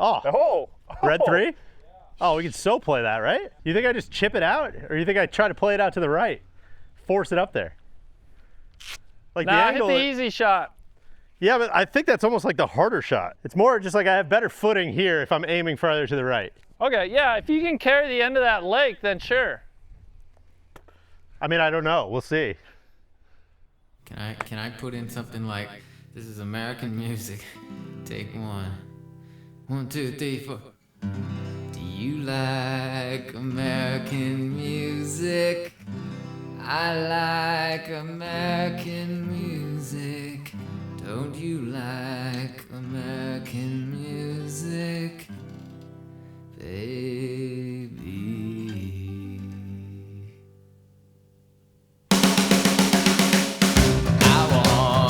Oh. Red 3? Oh, we can so play that, right? You think I just chip it out? Or you think I try to play it out to the right? Force it up there? Like Nah, the angle, hit the easy shot. Yeah, but I think that's almost like the harder shot. It's more just like I have better footing here if I'm aiming farther to the right. Okay, yeah, if you can carry the end of that lake, then sure. I mean, I don't know. We'll see. Can I put in something like, this is American music, take 1. 1, 2, 3, 4. Do you like American music? I like American music. Don't you like American music, baby?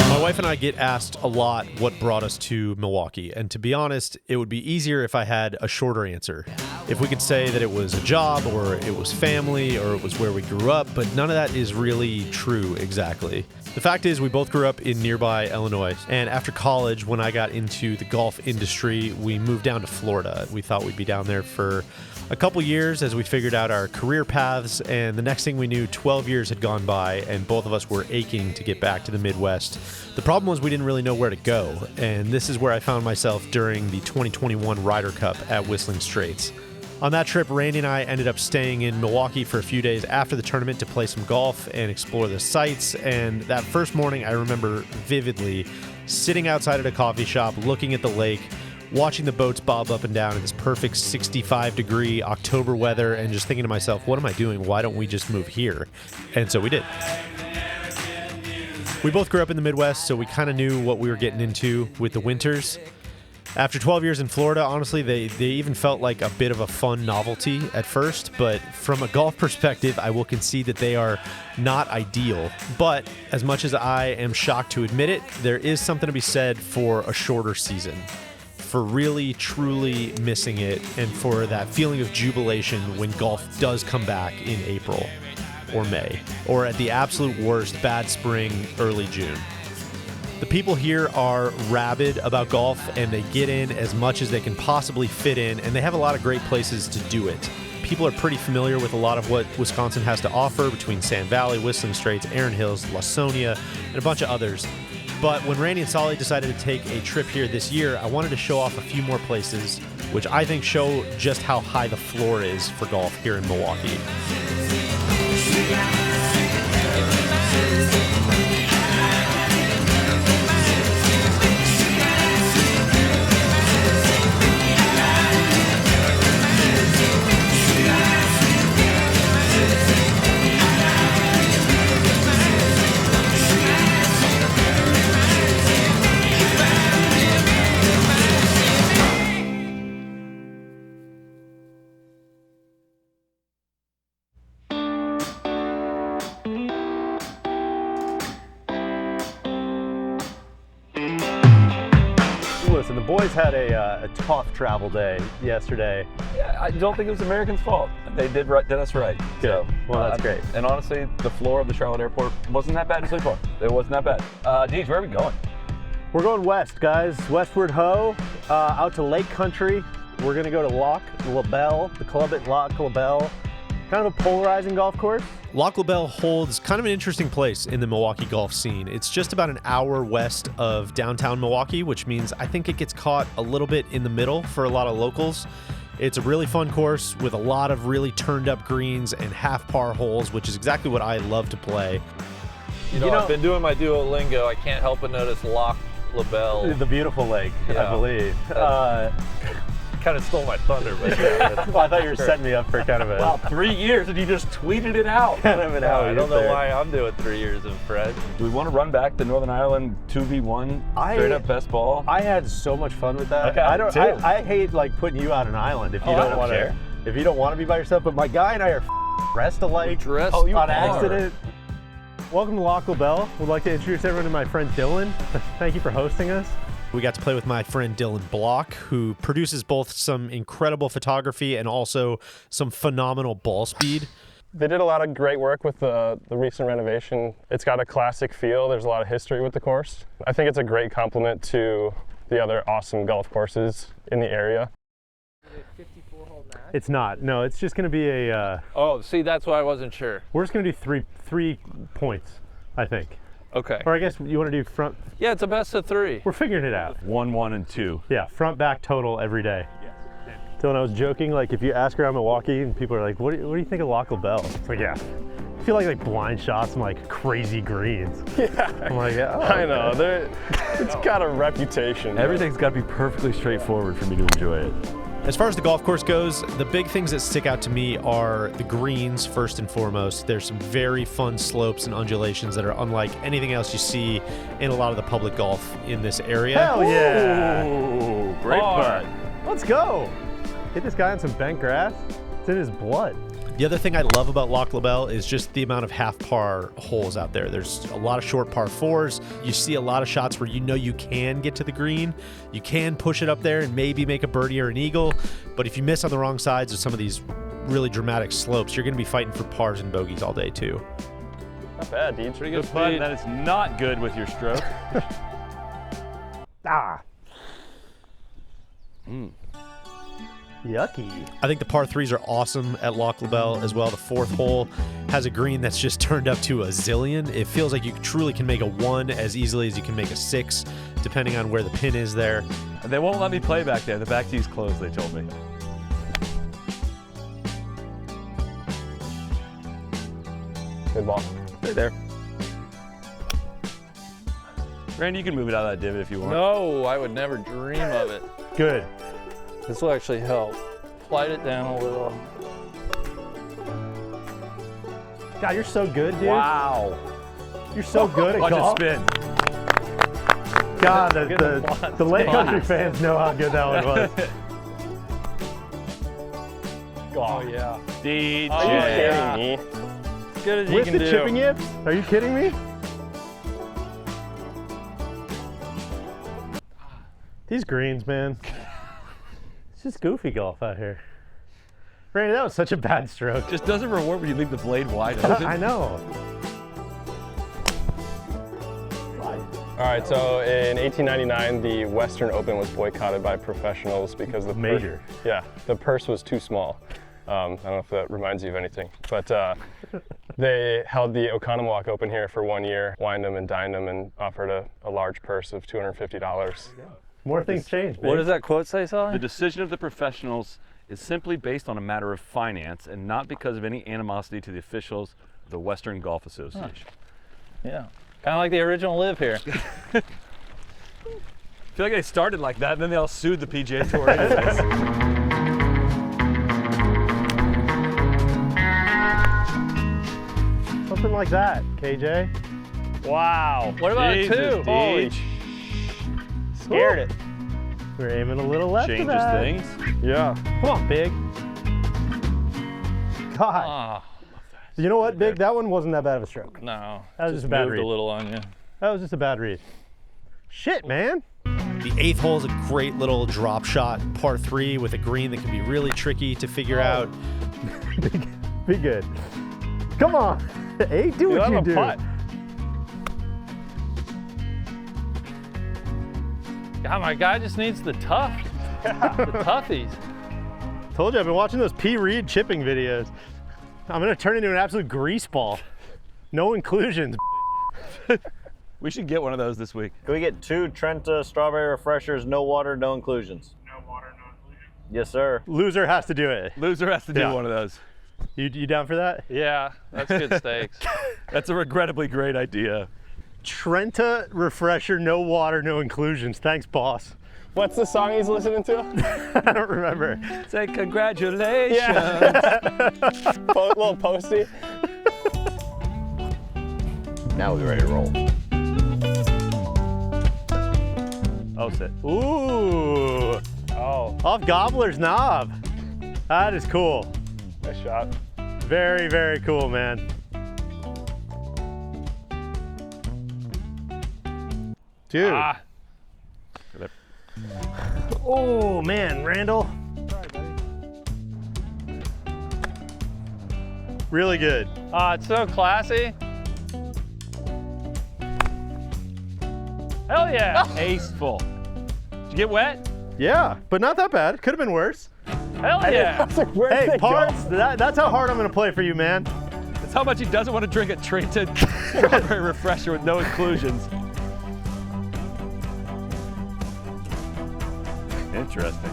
My wife and I get asked a lot what brought us to Milwaukee, and to be honest, it would be easier if I had a shorter answer. If we could say that it was a job, or it was family, or it was where we grew up, but none of that is really true exactly. The fact is, we both grew up in nearby Illinois, and after college, when I got into the golf industry, we moved down to Florida. We thought we'd be down there for a couple years as we figured out our career paths, and the next thing we knew, 12 years had gone by, and both of us were aching to get back to the Midwest. The problem was we didn't really know where to go, and this is where I found myself during the 2021 Ryder Cup at Whistling Straits. On that trip, Randy and I ended up staying in Milwaukee for a few days after the tournament to play some golf and explore the sights, and that first morning I remember vividly sitting outside at a coffee shop, looking at the lake, watching the boats bob up and down in this perfect 65-degree October weather, and just thinking to myself, what am I doing? Why don't we just move here? And so we did. We both grew up in the Midwest, so we kind of knew what we were getting into with the winters. After 12 years in Florida, honestly, they even felt like a bit of a fun novelty at first, but from a golf perspective, I will concede that they are not ideal. But as much as I am shocked to admit it, there is something to be said for a shorter season, for really, truly missing it, and for that feeling of jubilation when golf does come back in April or May, or at the absolute worst, bad spring, early June. The people here are rabid about golf, and they get in as much as they can possibly fit in, and they have a lot of great places to do it. People are pretty familiar with a lot of what Wisconsin has to offer between Sand Valley, Whistling Straits, Erin Hills, Lawsonia, and a bunch of others. But when Randy and Soly decided to take a trip here this year, I wanted to show off a few more places, which I think show just how high the floor is for golf here in Milwaukee. Listen, the boys had a tough travel day yesterday. Yeah, I don't think it was Americans' fault. They did us right. Good. So, well, that's great. And honestly, the floor of the Charlotte airport wasn't that bad to sleep on. It wasn't that bad. Deej, where are we going? We're going west, guys. Westward ho, out to Lake Country. We're gonna go to Lac La Belle, the club at Lac La Belle. Kind of a polarizing golf course. Lac La Belle holds kind of an interesting place in the Milwaukee golf scene. It's just about an hour west of downtown Milwaukee, which means I think it gets caught a little bit in the middle for a lot of locals. It's a really fun course with a lot of really turned up greens and half par holes, which is exactly what I love to play. You know, I've been doing my Duolingo. I can't help but notice Lac La Belle. The beautiful lake, Yeah. I believe. Kind of stole my thunder, but yeah. Well, I thought you were setting me up for kind of a... Wow, 3 years and you just tweeted it out. Kind of an I alley don't know there. why I'm doing 3 years of Fred. Do we want to run back to Northern Ireland 2v1 straight up best ball? I had so much fun with that. Okay, I hate like putting you out an island if you I don't don't want to. care. If you don't want to be by yourself. But my guy and I are dressed alike Dressed on you are. accident. Welcome to Lac La Belle. Would like to introduce everyone to my friend Dylan. Thank you for hosting us. We got to play with my friend Dylan Block, who produces both some incredible photography and also some phenomenal ball speed. They did a lot of great work with the recent renovation. It's got a classic feel. There's a lot of history with the course. I think it's a great complement to the other awesome golf courses in the area. It's not. No, it's just going to be a. Oh, see, that's why I wasn't sure. We're just going to do three points, I think. Okay. Or I guess you want to do front. Yeah, it's a best of 3. We're figuring it out. 1, 1, and 2. Yeah, front back total every day. Dylan, I was joking. Like if you ask around Milwaukee and people are like, "What do you think of Lac La Belle?" It's like, yeah. I feel like blind shots and like crazy greens. Yeah. I'm like, oh, I know. It's got a reputation. Everything's got to be perfectly straightforward for me to enjoy it. As far as the golf course goes, the big things that stick out to me are the greens, first and foremost. There's some very fun slopes and undulations that are unlike anything else you see in a lot of the public golf in this area. Hell yeah! Ooh, great putt. Let's go. Hit this guy on some bent grass. It's in his blood. The other thing I love about Lac La Belle is just the amount of half par holes out there. There's a lot of short par 4s. You see a lot of shots where you know you can get to the green. You can push it up there and maybe make a birdie or an eagle. But if you miss on the wrong sides of some of these really dramatic slopes, you're going to be fighting for pars and bogeys all day too. Not bad, dude. Pretty Good good putt. speed. That is not good with your stroke. Ah. Yucky. I think the par 3s are awesome at Lac La Belle as well. The 4th hole has a green that's just turned up to a zillion. It feels like you truly can make a 1 as easily as you can make a 6, depending on where the pin is there. They won't let me play back there. The back tee's closed, they told me. Good ball. Stay there. Randy, you can move it out of that divot if you want. No, I would never dream of it. Good. This will actually help. Slide it down a little. God, you're so good, dude. Wow. You're so good at Watch golf. it spin. God, the Lake Country fans know how good that one was. Oh, yeah. DJ. Are you kidding me? As good as you With can the do. chipping yips? Are you kidding me? These greens, man. It's just goofy golf out here. Randy, that was such a bad stroke. Just doesn't reward when you leave the blade wide open. I know. All right, so in 1899, the Western Open was boycotted by professionals because the Major. the purse was too small. I don't know if that reminds you of anything, but they held the Oconomowoc Open here for 1 year, wined them and dined them, and offered a large purse of $250. More things change, What does that quote say, Soly? The decision of the professionals is simply based on a matter of finance and not because of any animosity to the officials of the Western Golf Association. Yeah. Kind of like the original live here. I feel like they started like that and then they all sued the PGA Tour anyways. Something like that, KJ. Wow. What about Jesus, a 2? Holy Deej. Scared it. We're aiming a little left of Changes that. things. Yeah. Come on, Big. God. Ah, You know what, Big? That one wasn't that bad of a stroke. no. That was just a bad moved read. a little on you. That was just a bad read. Shit, man. The 8th hole is a great little drop shot, par 3 with a green that can be really tricky to figure out. Be good. Come on. Hey, do what you do. Putt. God, my guy just needs the tough. The toughies. Told you, I've been watching those P. Reed chipping videos. I'm gonna turn into an absolute grease ball. No inclusions. We should get one of those this week. Can we get 2 Trenta strawberry refreshers, no water, no inclusions? No water, no inclusions. Yes, sir. Loser has to do it. Loser has to do Yeah. one of those. You down for that? Yeah, that's good steaks. That's a regrettably great idea. Trenta refresher, no water, no inclusions. Thanks, boss. What's the song he's listening to? I don't remember. Say congratulations. Little posty. Now we're ready to roll. Oh, sit. Ooh. Oh, Off Gobbler's knob. That is cool. nice shot. Very, very cool, man. Dude. Ah, Oh, man, Randall. Really good. it's so classy. Hell yeah. Tasteful. Did you get wet? Yeah, but not that bad. Could have been worse. Hell yeah. Hey, Parts, that's how hard I'm gonna play for you, man. That's how much he doesn't want to drink a Trenton strawberry refresher with no inclusions. Interesting.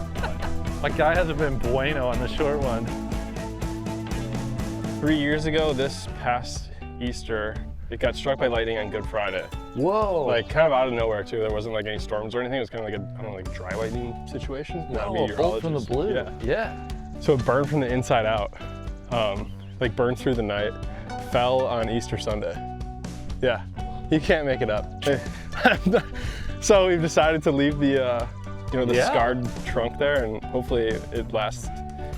My guy hasn't been bueno on the short one. 3 years ago, this past Easter, it got struck by lightning on Good Friday. Whoa. Like kind of out of nowhere too. There wasn't like any storms or anything. It was kind of like a, I don't know, like dry lightning situation. Oh, a bolt from the blue. Yeah. Yeah. So it burned from the inside out. Like burned through the night, fell on Easter Sunday. Yeah, you can't make it up. So we've decided to leave the, scarred trunk there, and hopefully it lasts.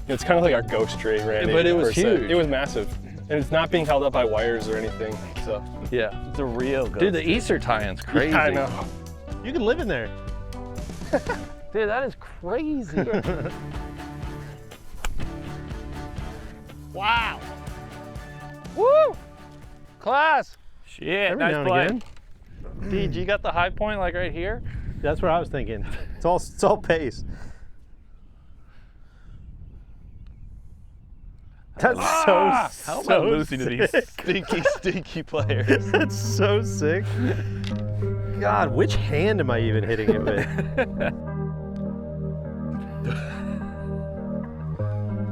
It's kind of like our ghost tree, Randy. But it was per se. huge. It was massive. And it's not being held up by wires or anything, so. Yeah. It's a real ghost. Dude, the Easter tie-in's crazy. Yeah, I know. You can live in there. Dude, that is crazy. Wow. Woo! Class. Shit, Every nice now and play. again. Dude, you got the high point like right here? That's what I was thinking. It's all pace. That's How am I losing to these sick. stinky players? That's so sick. God, which hand am I even hitting it with?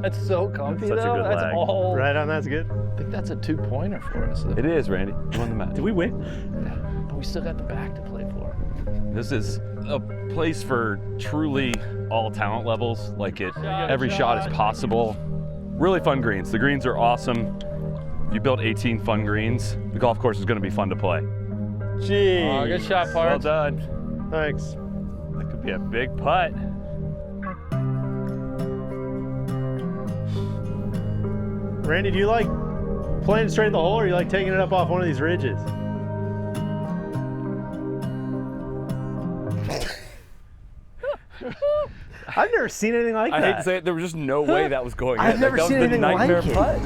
That's so comfy Such a though. good That's lag. all. Right on, that's good. I think that's a 2-pointer for us. Though. It is, Randy. You won the match. Did we win? But we still got the back to play for. This is a place for truly all talent levels. Like every shot is possible. Really fun greens. The greens are awesome. If you build 18 fun greens, the golf course is going to be fun to play. Gee. Oh, good shot, Well Parts. done. Thanks. That could be a big putt. Randy, do you like playing straight at the hole, or you like taking it up off one of these ridges? I've never seen anything like I that. hate to say it, there was just no way that was going I've in. never That was seen the anything like nightmare it. putt.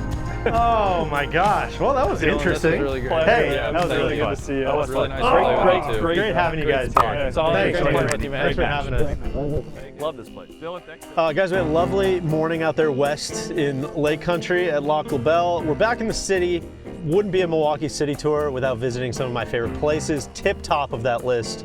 Oh my gosh. Well, that was Dylan, interesting. this was really great. Hey, Yeah, that was it was really good fun. to see you. That was Really fun. nice to play with you, too. Great having you guys here. It's always Thanks, great man. playing with you, man. Thanks for having us. Love this place. Dylan, thanks. Guys, we had a lovely morning out there west in Lake Country at Lac La Belle. We're back in the city. Wouldn't be a Milwaukee City tour without visiting some of my favorite places. Tip top of that list,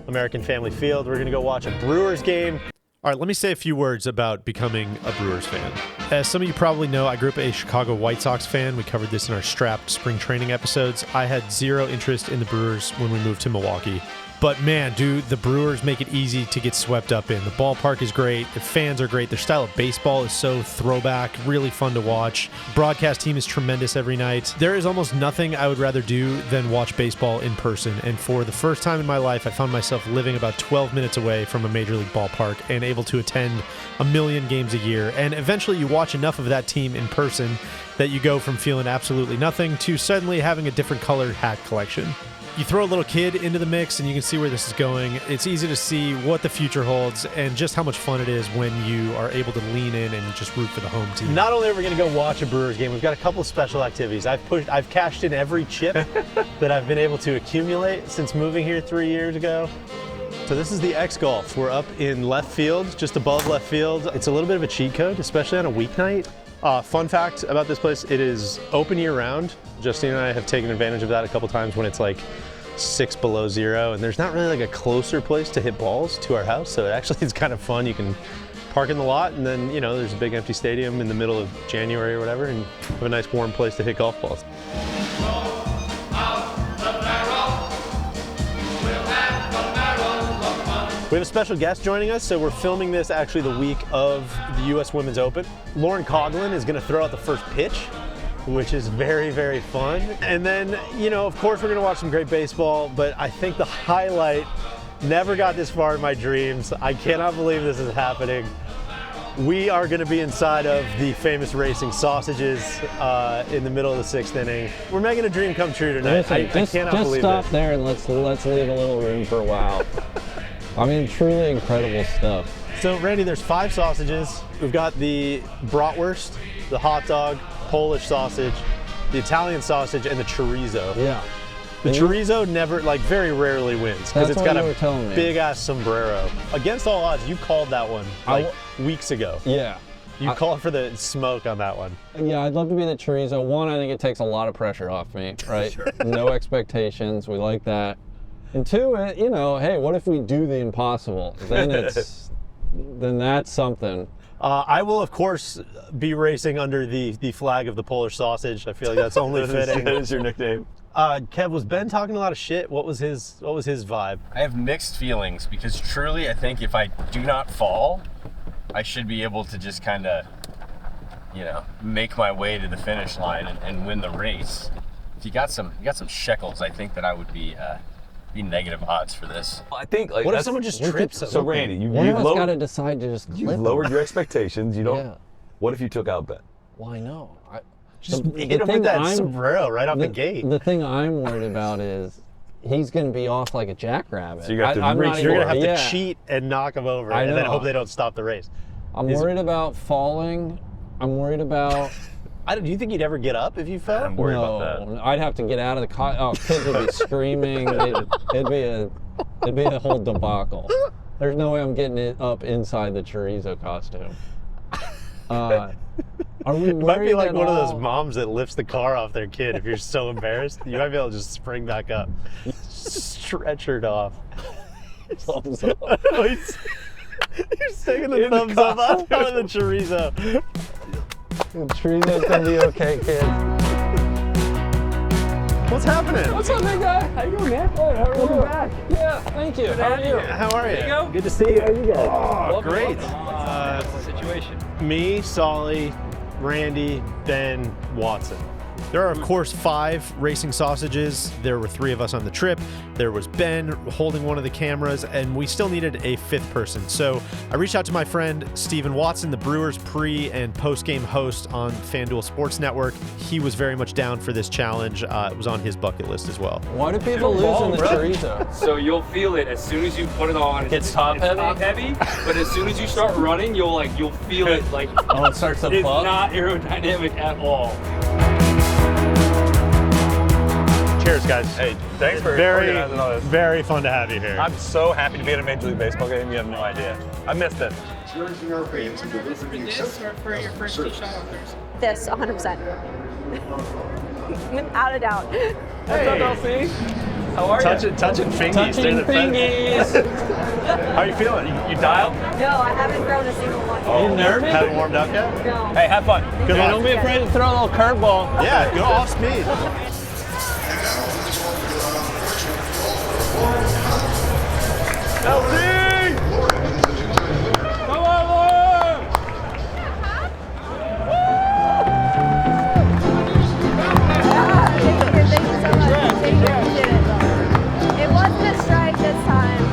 American Family Field. We're gonna go watch a Brewers game. All right, let me say a few words about becoming a Brewers fan. As some of you probably know, I grew up a Chicago White Sox fan. We covered this in our Strapped spring training episodes. I had zero interest in the Brewers when we moved to Milwaukee. But man, dude, the Brewers make it easy to get swept up in. The ballpark is great. The fans are great. Their style of baseball is so throwback, really fun to watch. Broadcast team is tremendous every night. There is almost nothing I would rather do than watch baseball in person. And for the first time in my life, I found myself living about 12 minutes away from a major league ballpark and able to attend a million games a year. And eventually you watch enough of that team in person that you go from feeling absolutely nothing to suddenly having a different colored hat collection. You throw a little kid into the mix and you can see where this is going. It's easy to see what the future holds and just how much fun it is when you are able to lean in and just root for the home team. Not only are we going to go watch a Brewers game, we've got a couple of special activities. I've cashed in every chip that I've been able to accumulate since moving here 3 years ago. So this is the X Golf. We're up in left field, just above left field. It's a little bit of a cheat code, especially on a weeknight. Fun fact about this place, it is open year round. Justine and I have taken advantage of that a couple times when it's like 6 below 0, and there's not really like a closer place to hit balls to our house, so it actually is kind of fun. You can park in the lot, and then, you know, there's a big empty stadium in the middle of January or whatever, and have a nice warm place to hit golf balls. We have a special guest joining us, so we're filming this actually the week of the U.S. Women's Open. Lauren Coughlin is going to throw out the first pitch, which is very, very fun. And then, you know, of course we're going to watch some great baseball, but I think the highlight never got this far in my dreams. I cannot believe this is happening. We are going to be inside of the famous racing sausages in the middle of the 6th inning. We're making a dream come true tonight. I cannot believe stop this. there and let's leave a little room for wow. I mean, truly incredible stuff. So, Randy, there's 5 sausages. We've got the bratwurst, the hot dog, Polish sausage, the Italian sausage, and the chorizo. Yeah. The chorizo never, like, very rarely wins because it's what got you were a telling me. big-ass sombrero. Against all odds, you called that one, like, weeks ago. Yeah. You called for the smoke on that one. Yeah, I'd love to be the chorizo. One, I think it takes a lot of pressure off me, right? Sure. No expectations. We like that. And two, you know, hey, what if we do the impossible? Then then that's something. I will, of course, be racing under the flag of the Polish sausage. I feel like that's only fitting. That is your nickname. Kev, was Ben talking a lot of shit? What was his vibe? I have mixed feelings because truly I think if I do not fall, I should be able to just kind of, you know, make my way to the finish line and win the race. If you got some shekels, I think that I would be negative odds for this. I think like What if someone just trips? So Randy, you've got to decide to just you've clip lowered him. your expectations. You don't. Yeah. What if you took out Ben? Well, I know. Just hit him with that sombrero right off the gate. The thing I'm worried about is he's going to be off like a jackrabbit. So you have to I'm reach not You're even- going to have yeah. to cheat and knock him over I and then know. hope they don't stop the race. I'm worried about falling. I'm worried about... Do you think you'd ever get up if you fell? I'm worried about that. I'd have to get out of the car. Oh, kids would be screaming. It'd be a whole debacle. There's no way I'm getting it up inside the chorizo costume. Are we It might be worried like at one of all? those moms that lifts the car off their kid. If you're so embarrassed, you might be able to just spring back up. Stretchered off. Thumbs up. He's taking the thumbs up out of the chorizo. The chorizo's gonna be okay, kids. What's happening? What's up, big guy? How you doing, man? Welcome back. Yeah, thank you. How are you? How are you? go. Good to see you. How you guys? Oh, Welcome, great. What's the situation? Me, Soly, Randy, Ben, Watson. There are, of course, 5 racing sausages. There were 3 of us on the trip. There was Ben holding one of the cameras, and we still needed a 5th person. So I reached out to my friend Steven Watson, the Brewers pre- and post-game host on FanDuel Sports Network. He was very much down for this challenge. It was on his bucket list as well. Why do people lose in the chorizo? So you'll feel it as soon as you put it on. It's top heavy? Top heavy, but as soon as you start running, you'll feel it like Oh, it starts to it's puff? not aerodynamic at all. Cheers, guys. Hey, thanks for Very, organizing all this. very fun to have you here. I'm so happy to be at a Major League Baseball game. You have no idea. I missed it. Urging our fans to deliver the exceptional customer service. This, 100%. Without a doubt. What's up, LC? How are you? Touching fingies. Touching fingies. How you feeling? You dialed? No, I haven't thrown a single one. Are you nervous? Haven't warmed up yet? No. Hey, have fun. Good luck. Don't be afraid to throw a little curveball. Yeah, go off speed. Come on, Lauren! Thank you so much. Thank you. Appreciate it. It wasn't a strike this time.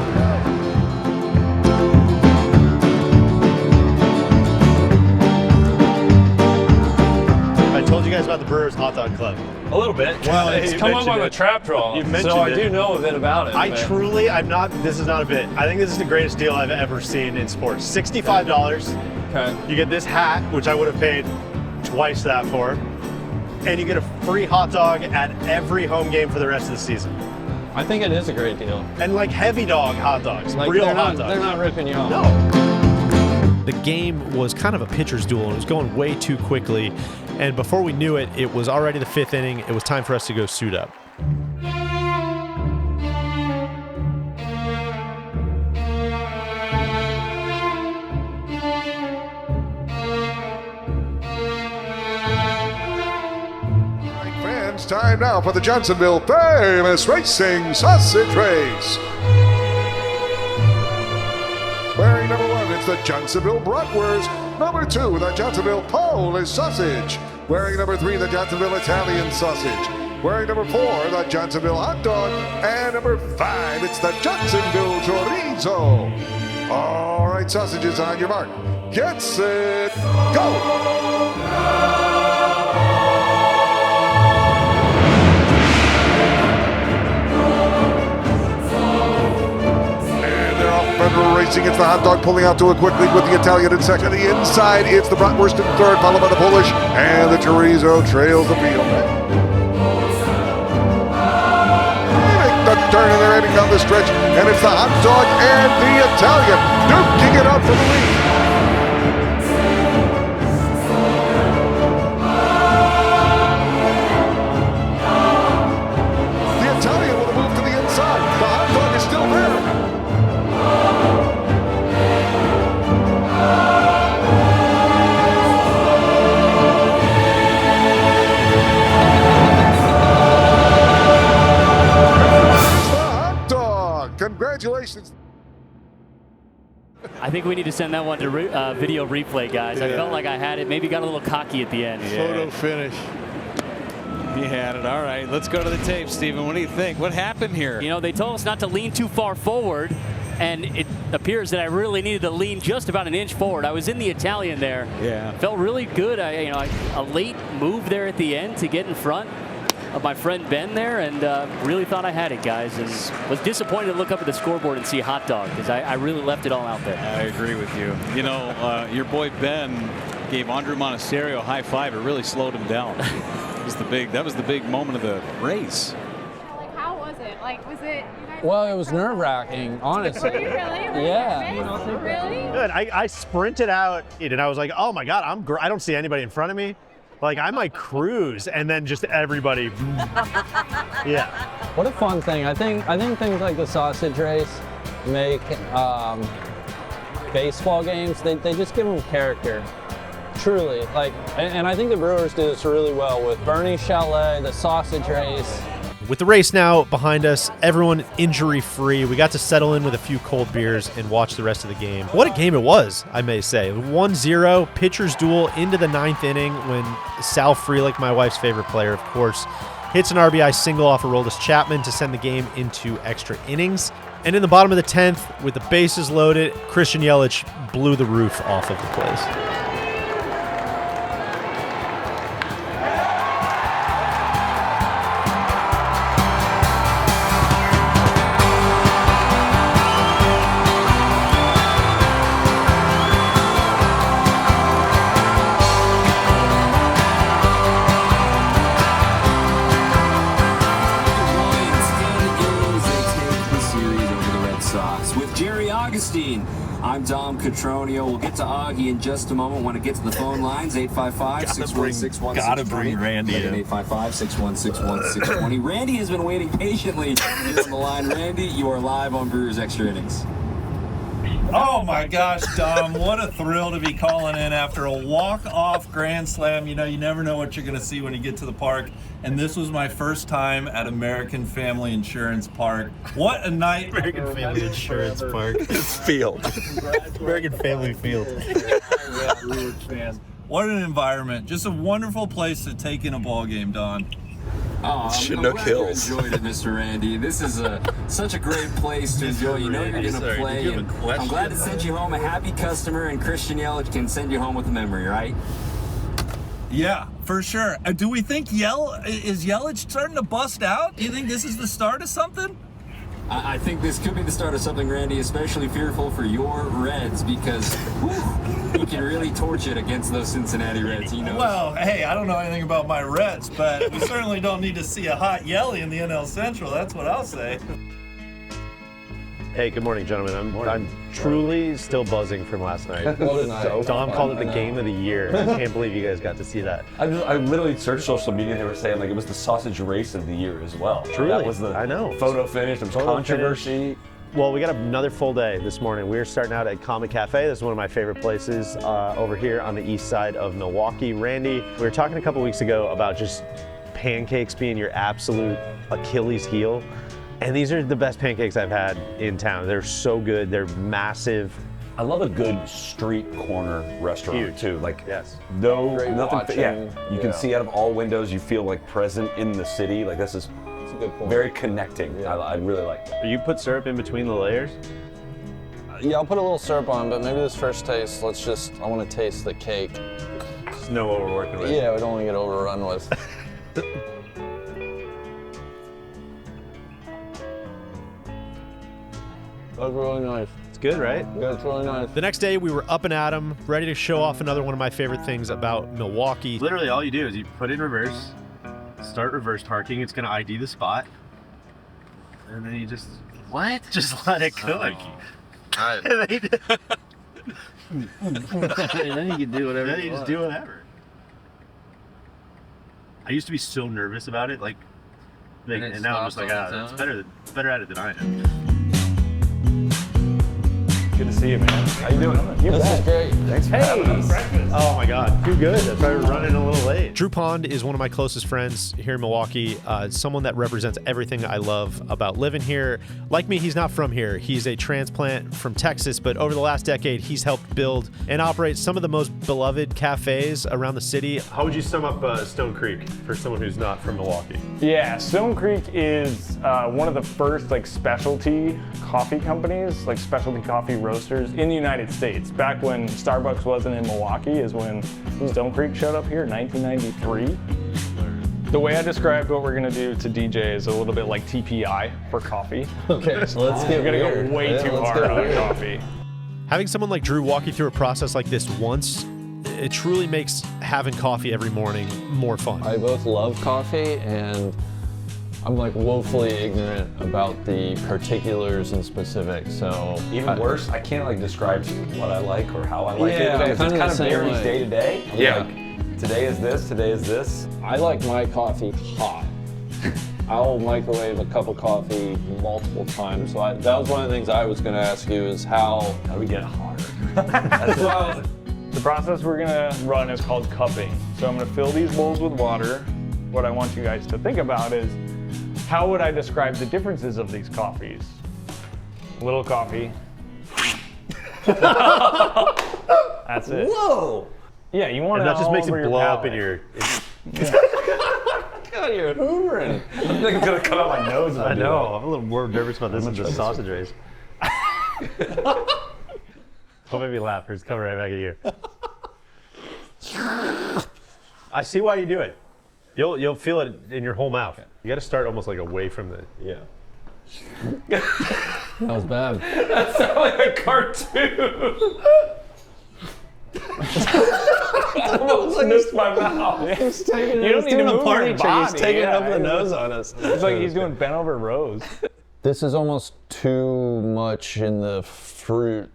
I told you guys about the Brewers Hot Dog Club. A little bit. Well, it's you come up on mentioned the it. trap draw. You mentioned so I it. do know a bit about it. This is not a bit. I think this is the greatest deal I've ever seen in sports. $65. Okay. You get this hat, which I would have paid twice that for, and you get a free hot dog at every home game for the rest of the season. I think it is a great deal. And like heavy dog hot dogs, Like real they're hot not, dogs. They're not ripping you off. No. The game was kind of a pitcher's duel, and it was going way too quickly. And before we knew it, it was already the 5th inning. It was time for us to go suit up. Fans, time now for the Johnsonville Famous Racing Sausage Race. Wearing number 1, it's the Johnsonville Bratwurst. Number 2, the Johnsonville Polish Sausage. Wearing number 3, the Johnsonville Italian Sausage. Wearing number 4, the Johnsonville Hot Dog. And number 5, it's the Johnsonville Chorizo. All right, sausages on your mark. Get set, go! Federal Racing, it's the hot dog pulling out to a quick lead with the Italian in second. The inside, it's the bratwurst in third, followed by the Polish, and the chorizo trails the field. They make the turn and they're heading down the stretch, and it's the hot dog and the Italian duking it out for the lead. think we need to send that one to video replay, guys. I felt like I had it. Maybe got a little cocky at the end. Photo finish. He had it. All right, let's go to the tape, Stephen. What do you think? What happened here? You know, they told us not to lean too far forward, and it appears that I really needed to lean just about an inch forward. I was in the Italian there. Yeah. Felt really good. A late move there at the end to get in front of my friend Ben there, and really thought I had it, guys, and was disappointed to look up at the scoreboard and see a hot dog, because I really left it all out there. I agree with you. You know, your boy Ben gave Andrew Monasterio a high five. It really slowed him down. That was the big moment of the race. Like, how was it? Like, was it? Well, it was nerve-wracking, honestly. Were you really? Were Yeah. you nervous? Really? Good. I sprinted out, and I was like, oh my God, I don't see anybody in front of me. Like, I might cruise, and then just everybody. Yeah. What a fun thing. I think things like the sausage race make baseball games, they just give them character. Truly. And I think the Brewers do this really well with Bernie Chalet, the sausage race. With the race now behind us, everyone injury-free, we got to settle in with a few cold beers and watch the rest of the game. What a game it was, I may say. 1-0, pitcher's duel into the 9th inning when Sal Frelick, my wife's favorite player, of course, hits an RBI single off Aroldis Chapman to send the game into extra innings. And in the bottom of the 10th, with the bases loaded, Christian Yelich blew the roof off of the place. I'm Dom Catronio. We'll get to Augie in just a moment when it gets to the phone lines. 855-616-1660. Gotta bring Randy in. 855-616-1620. Randy has been waiting patiently here on the line. Randy, you are live on Brewers Extra Innings. Oh my gosh, Dom, what a thrill to be calling in after a walk-off grand slam. You know, you never know what you're going to see when you get to the park. And this was my first time at American Family Insurance Park. What a night. American Family Insurance Park. It's field. American Family Field. What an environment. Just a wonderful place to take in a ball game, Don. Oh, I'm glad you enjoyed it, Mr. Randy. This is such a great place to enjoy. You know you're going to play. And I'm glad to send you home a happy customer, and Christian Yelich can send you home with a memory, right? Yeah, for sure. Do we think is Yelich starting to bust out? Do you think this is the start of something? I think this could be the start of something, Randy, especially fearful for your Reds, because he can really torch it against those Cincinnati Reds. He knows. Well, hey, I don't know anything about my Reds, but we certainly don't need to see a hot Yelly in the NL Central. That's what I'll say. Hey, good morning, gentlemen. I'm truly still buzzing from last night. Dom called it the game of the year. I can't believe you guys got to see that. I literally searched social media and they were saying like it was the sausage race of the year as well. Truly, that was the I know. Photo finish. There was controversy. Well, we got another full day this morning. We're starting out at Comet Cafe. This is one of my favorite places over here on the east side of Milwaukee. Randy, we were talking a couple weeks ago about just pancakes being your absolute Achilles heel. And these are the best pancakes I've had in town. They're so good. They're massive. I love a good street corner restaurant too. Like, yes, nothing. watching. Yeah, you can see out of all windows. You feel like present in the city. Like this is a good point. Very connecting. Yeah. I really like that. You put syrup in between the layers? Yeah, I'll put a little syrup on, but maybe this first taste, I want to taste the cake. Just know what we're working with. Yeah, we don't want to get overrun with. That's really nice. It's good, right? Yeah, it's really nice. The next day, we were up and at 'em, ready to show off another one of my favorite things about Milwaukee. Literally, all you do is you put in reverse, start reverse parking. It's going to ID the spot. And then you just, just let it cook. And then you can do whatever. Then you just do whatever. I used to be so nervous about it, and now I'm just like, it's better at it than I am. Good to see you, man. How you doing? This is great. Thanks for having us. Oh my God, too good. That's why we're running a little late. Drew Pond is one of my closest friends here in Milwaukee, someone that represents everything I love about living here. Like me, he's not from here. He's a transplant from Texas, but over the last decade, he's helped build and operate some of the most beloved cafes around the city. How would you sum up Stone Creek for someone who's not from Milwaukee? Yeah, Stone Creek is one of the first like specialty coffee companies, like specialty coffee roasters in the United States. Back when Starbucks wasn't in Milwaukee is when Stone Creek showed up here in 1993. The way I described what we're gonna do to DJ is a little bit like TPI for coffee. Okay, so let's get We're gonna weird. go way too hard on coffee. Having someone like Drew walk you through a process like this once, it truly makes having coffee every morning more fun. I both love coffee and I'm like woefully ignorant about the particulars and specifics, so. Even worse, I can't like describe what I like or how I like it. Yeah, Because it kind of varies way. day to day. Yeah. Like, today is this, today is this. I like my coffee hot. I'll microwave a cup of coffee multiple times. So that was one of the things I was going to ask you is how do we get it hotter? Well, the process we're gonna run is called cupping. So I'm gonna fill these bowls with water. What I want you guys to think about is, how would I describe the differences of these coffees? Little coffee. That's it. Whoa! Yeah, you want And it that just all makes it over your blow up palate. in your. God, you're hoovering. I think it's gonna cut out my nose. I know. I'm a little more nervous about this than the sausage race. Don't make me laugh. It's coming right back at you. I see why you do it. You'll feel it in your whole mouth. You got to start almost like away from the. Yeah. That was bad. That sounded like a cartoon. I almost missed my mouth. He's taking You don't need to a move party your trick. He's body. taking it Yeah, up the it's nose on us. It's like he's doing bent over rows. This is almost too much in the fruit.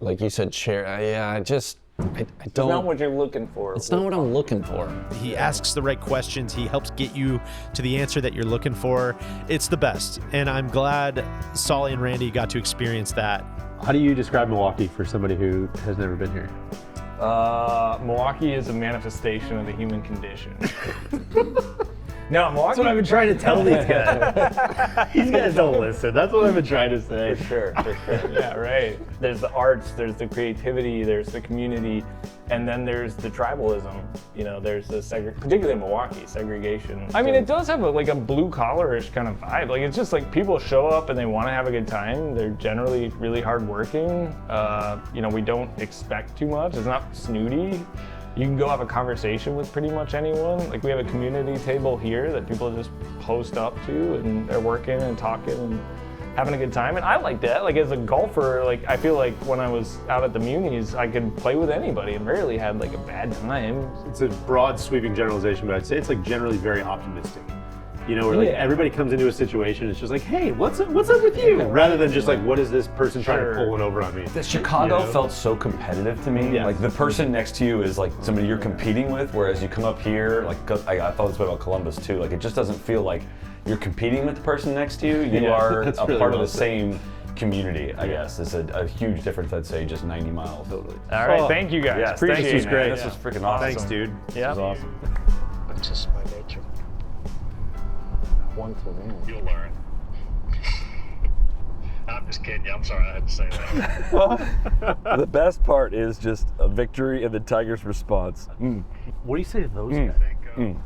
Like you said, cherry. I don't. It's not what you're looking for. It's not what I'm looking for. He asks the right questions. He helps get you to the answer that you're looking for. It's the best. And I'm glad Soly and Randy got to experience that. How do you describe Milwaukee for somebody who has never been here? Milwaukee is a manifestation of the human condition. No, Milwaukee. That's what I've been trying to tell these guys. These guys don't listen. That's what I've been trying to say. For sure. Yeah, right. There's the arts, there's the creativity, there's the community, and then there's the tribalism. You know, there's the particularly in Milwaukee, segregation. I mean, it does have like a blue collar-ish kind of vibe. Like it's just like people show up and they want to have a good time. They're generally really hardworking. You know, we don't expect too much. It's not snooty. You can go have a conversation with pretty much anyone. Like we have a community table here that people just post up to and they're working and talking and having a good time. And I like that. Like as a golfer, like I feel like when I was out at the Munis, I could play with anybody and rarely had like a bad time. It's a broad sweeping generalization, but I'd say it's like generally very optimistic. You know, where like everybody comes into a situation, it's just like, hey, what's up with you? Rather than just like, what is this person trying to pull one over on me? The Chicago felt so competitive to me. Yes. Like the person next to you is like somebody you're competing with, whereas you come up here, like I thought this way about Columbus too. Like it just doesn't feel like you're competing with the person next to you. You are a really part of well the said. same community, I guess. It's a huge difference, I'd say, just 90 miles. Totally. All right, thank you guys. Yes, Appreciate thanks. it. This was great. Man. This was freaking awesome. Thanks, dude. Yeah. This was awesome. That's just my nature. One to one. You'll learn. I'm just kidding you. I'm sorry I had to say that. The best part is just a victory and the Tigers' response. What do you say to those guys?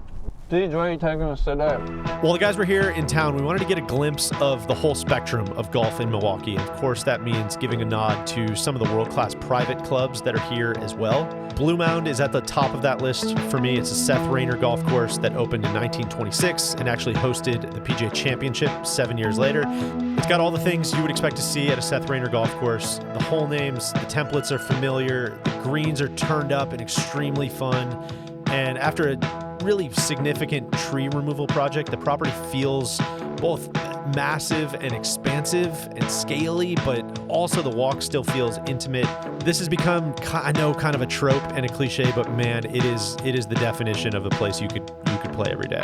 DJ, why are you taking us today? Well, the guys were here in town. We wanted to get a glimpse of the whole spectrum of golf in Milwaukee. And of course, that means giving a nod to some of the world-class private clubs that are here as well. Blue Mound is at the top of that list for me. It's a Seth Rayner golf course that opened in 1926 and actually hosted the PGA Championship 7 years later. It's got all the things you would expect to see at a Seth Rayner golf course. The hole names, the templates are familiar, the greens are turned up and extremely fun. And after a really significant tree removal project, the property feels both massive and expansive and scaly, but also the walk still feels intimate. This has become, I know, kind of a trope and a cliche, but man, it is the definition of a place you could play every day.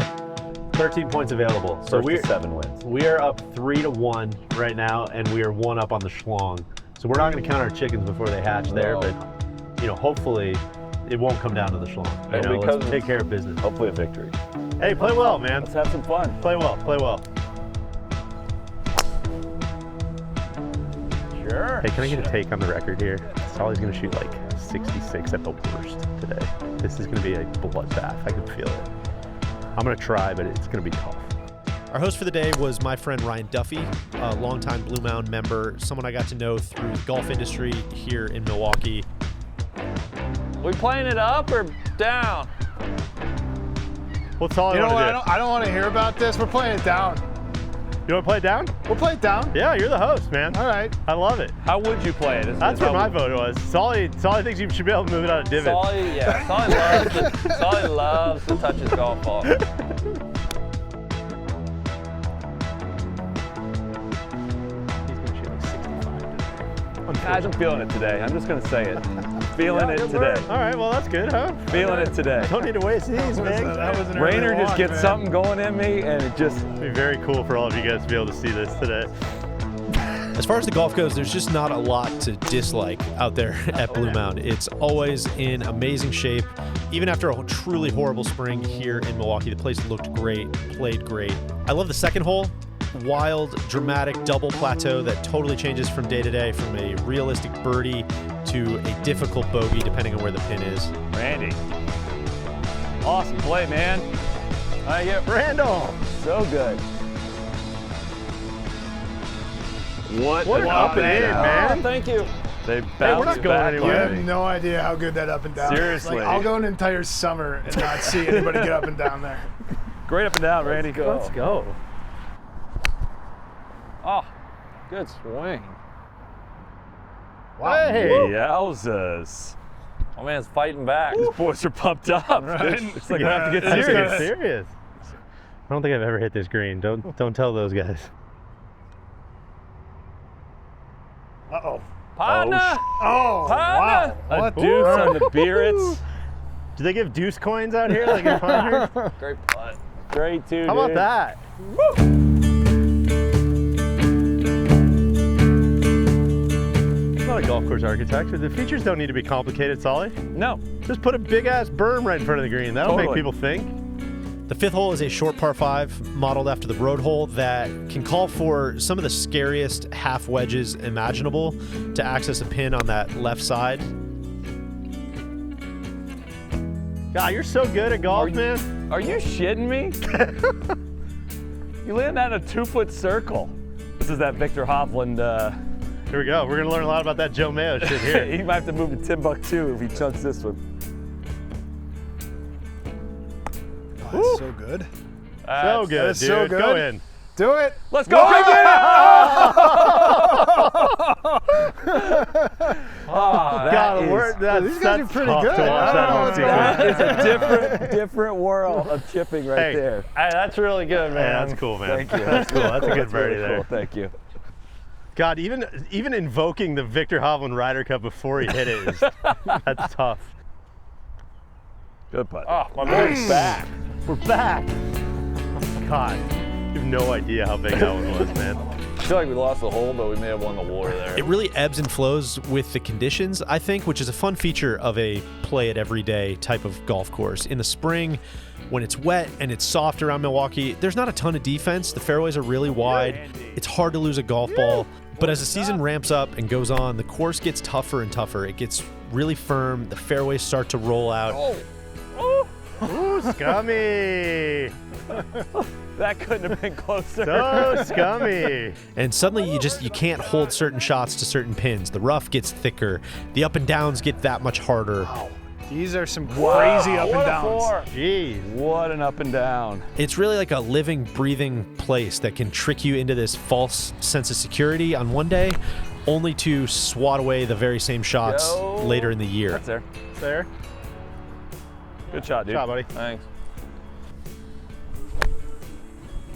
13 points available. So First to 7 wins. We are up 3-1 right now, and we are 1 up on the schlong. So we're not going to count our chickens before they hatch there, but you know, hopefully it won't come down to the schlong. You know, let's take care of business. Hopefully a victory. Hey, play well, man. Let's have some fun. Play well, play well. Sure. Hey, can I get a take on the record here? Soly's gonna shoot like 66 at the worst today. This is gonna be a bloodbath. I can feel it. I'm gonna try, but it's gonna be tough. Our host for the day was my friend Ryan Duffy, a longtime Blue Mound member, someone I got to know through the golf industry here in Milwaukee. We playing it up or down? What's Soly You know want what? to do? I don't want to hear about this. We're playing it down. You want to play it down? We'll play it down. Yeah, you're the host, man. All right. I love it. How would you play it? That's where my vote was. Soly thinks you should be able to move it out of divot. Soly, yeah. Soly loves to touch his golf ball. Guys, I'm feeling it today. I'm just going to say it. Feeling it today. All right, well, that's good, huh? Feeling it today. Don't need to waste these, man. Rainer just gets something going in me, and it just... It'd be very cool for all of you guys to be able to see this today. As far as the golf goes, there's just not a lot to dislike out there at Blue Mound. It's always in amazing shape. Even after a truly horrible spring here in Milwaukee, the place looked great, played great. I love the second hole. Wild, dramatic double plateau that totally changes from day to day, from a realistic birdie to a difficult bogey, depending on where the pin is. Randy. Awesome play, man. I get Randall. So good. What an up and in, man. Thank you. They Hey, we're bounced not going back. anywhere. You have no idea how good that up and down is. Seriously. Like, I'll go an entire summer and not see anybody get up and down there. Great up and down, Randy. Let's go. Oh, good swing. Wow. Hey. Yowzas. My man's fighting back. These boys are pumped up. Right. It's like I have to get Let's serious. get serious. I don't think I've ever hit this green. Don't tell those guys. Uh-oh. Partner! Oh, wow. A deuce on the Beerets. Do they give deuce coins out here like in Pinehurst? Great putt. Great, too. How about that? I'm not a golf course architect. The features don't need to be complicated, Soly. No. Just put a big ass berm right in front of the green. That'll make people think. The fifth hole is a short par 5 modeled after the road hole that can call for some of the scariest half wedges imaginable to access a pin on that left side. God, you're so good at golf, man. Are you shitting me? You land that in a 2-foot circle. This is that Victor Hovland. Here we go. We're going to learn a lot about that Joe Mayo shit here. He might have to move to Timbuktu if he chunks this one. Oh, that's so good. So good, That is dude. so good. Go in. Do it. Let's go, Cricket! These guys are pretty good. That is a different world of chipping right there. Hey, that's really good, man. Hey, that's cool, man. Thank you. That's cool. That's a good birdie really there. cool. Thank you. God, even invoking the Victor Hovland Ryder Cup before he hit it is that's tough. Good putt. Oh, my boy's back. We're back. God, you have no idea how big that one was, man. I feel like we lost the hole, but we may have won the war there. It really ebbs and flows with the conditions, I think, which is a fun feature of a play it every day type of golf course. In the spring, when it's wet and it's soft around Milwaukee, there's not a ton of defense. The fairways are really wide. It's hard to lose a golf ball. But as the season ramps up and goes on, the course gets tougher and tougher. It gets really firm. The fairways start to roll out. Ooh, scummy. That couldn't have been closer. So scummy. And suddenly you can't hold certain shots to certain pins. The rough gets thicker. The up and downs get that much harder. Wow. These are some crazy up and downs. Jeez. What an up and down. It's really like a living, breathing place that can trick you into this false sense of security on one day, only to swat away the very same shots later in the year. That's there. There. Good shot, dude. Good shot, buddy. Thanks.